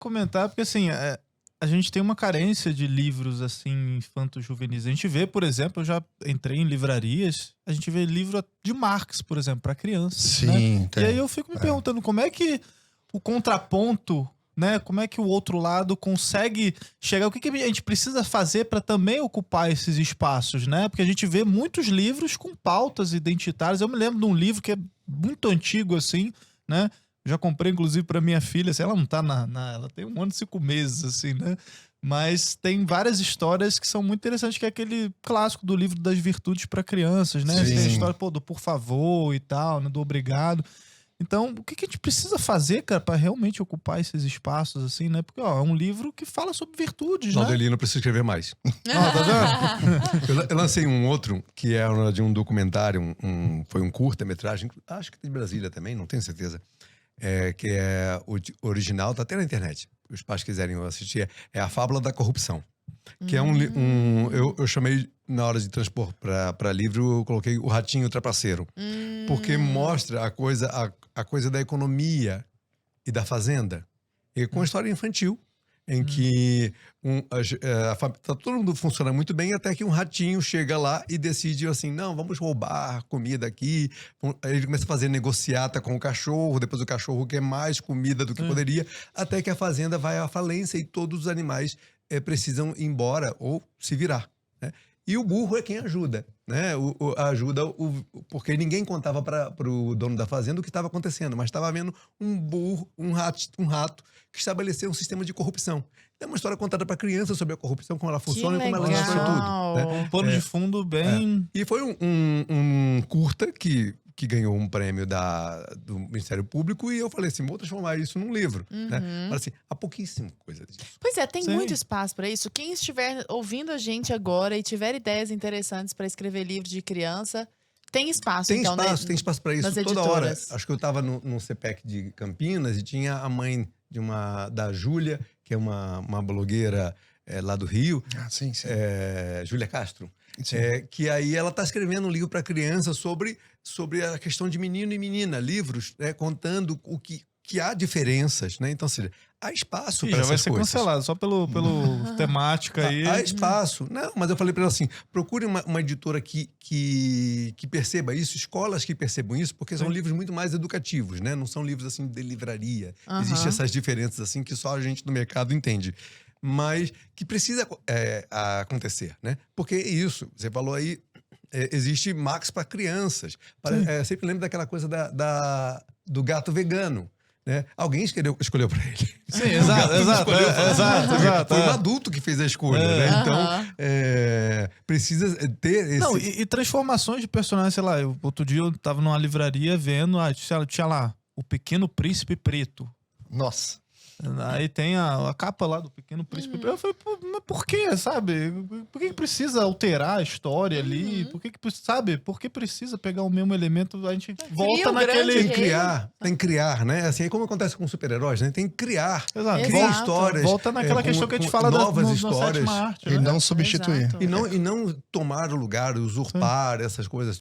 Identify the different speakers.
Speaker 1: comentar, porque assim, a gente tem uma carência de livros assim, infanto-juvenis. A gente vê, por exemplo, eu já entrei em livrarias, a gente vê livro de Marx, por exemplo, para crianças, né?
Speaker 2: Sim,
Speaker 1: E aí
Speaker 2: tem.
Speaker 1: eu fico me perguntando como é que o contraponto, né? Como é que o outro lado consegue chegar? O que a gente precisa fazer para também ocupar esses espaços, né? Porque a gente vê muitos livros com pautas identitárias. Eu me lembro de um livro que é muito antigo, assim, né? Já comprei, inclusive, para minha filha. Assim, ela não tá ela tem 1 ano e 5 meses, assim, né? Mas tem várias histórias que são muito interessantes, que é aquele clássico do livro das virtudes para crianças, né? Tem a
Speaker 2: Sim.
Speaker 1: história, pô, do por favor e tal, né? Do obrigado. Então, o que a gente precisa fazer, cara, para realmente ocupar esses espaços, assim, né? Porque, ó, é um livro que fala sobre virtudes, né?
Speaker 3: Aldeli, não precisa escrever mais.
Speaker 1: Ó, tá vendo?
Speaker 3: Eu lancei um outro, que é de um documentário, foi um curta-metragem, acho que tem de Brasília também, não tenho certeza. Que é o original, tá até na internet. Os pais quiserem assistir. É A Fábula da Corrupção. Que é eu chamei, na hora de transpor para livro, eu coloquei O Ratinho Trapaceiro. Porque mostra a coisa da economia e da fazenda. E com uma história infantil, em que tá todo mundo funciona muito bem, até que um ratinho chega lá e decide assim, não, vamos roubar comida aqui. Aí ele começa a fazer negociata com o cachorro, depois o cachorro quer mais comida do que poderia, até que a fazenda vai à falência e todos os animais precisam ir embora ou se virar, né? E o burro é quem ajuda, né? Porque ninguém contava para o dono da fazenda o que estava acontecendo, mas estava havendo um rato que estabeleceu um sistema de corrupção. É uma história contada para criança sobre a corrupção, como ela funciona e como ela destrói tudo, né?
Speaker 1: Um pano de fundo bem...
Speaker 3: E foi um curta que ganhou um prêmio do Ministério Público, e eu falei assim, vou transformar isso num livro, né? Mas assim, há pouquíssima coisa disso.
Speaker 4: Pois é, tem
Speaker 1: Sim.
Speaker 4: muito espaço para isso. Quem estiver ouvindo a gente agora e tiver ideias interessantes para escrever livros de criança, tem espaço,
Speaker 3: Tem
Speaker 4: então,
Speaker 3: espaço, tem espaço para isso
Speaker 4: nas
Speaker 3: toda hora.
Speaker 4: editoras.
Speaker 3: Acho que eu estava no CPEC de Campinas e tinha a mãe da Júlia, que é uma blogueira lá do Rio,
Speaker 2: Sim.
Speaker 3: Júlia Castro,
Speaker 2: Sim.
Speaker 3: que aí ela está escrevendo um livro para criança sobre a questão de menino e menina, livros, né, contando o que há diferenças, né? Então, assim, há espaço para
Speaker 1: já
Speaker 3: essas
Speaker 1: vai ser
Speaker 3: coisas.
Speaker 1: cancelado, só pelo temática aí.
Speaker 3: Há espaço. Não, mas eu falei para ela assim, procure uma editora que perceba isso, escolas que percebam isso, porque são livros muito mais educativos, né? Não são livros assim de livraria. Existem essas diferenças assim que só a gente do mercado entende. Mas que precisa acontecer, né? Porque isso, você falou aí, existe Max para crianças. Sempre lembro daquela coisa do gato vegano, né? Alguém escolheu para ele.
Speaker 1: Sim, exato.
Speaker 3: Foi um adulto que fez a escolha, né? Então, precisa ter esse...
Speaker 1: Não, e transformações de personagens, sei lá, outro dia eu tava numa livraria vendo, tinha lá, o Pequeno Príncipe Preto.
Speaker 2: Nossa.
Speaker 1: Aí tem a capa lá do Pequeno Príncipe Preto. Eu falei, pô, mas por que, sabe? Por que precisa alterar a história ali? Sabe? Por que precisa pegar o mesmo elemento? A gente volta naquele...
Speaker 3: Tem que criar, né? Assim, é como acontece com super-heróis, né? Tem que criar.
Speaker 1: Exato.
Speaker 3: Criar histórias.
Speaker 1: Volta naquela questão que a gente fala
Speaker 3: novas
Speaker 1: histórias.
Speaker 3: histórias.
Speaker 1: Arte,
Speaker 2: E
Speaker 1: né?
Speaker 2: não substituir.
Speaker 4: Exato.
Speaker 3: E não tomar o lugar, usurpar essas coisas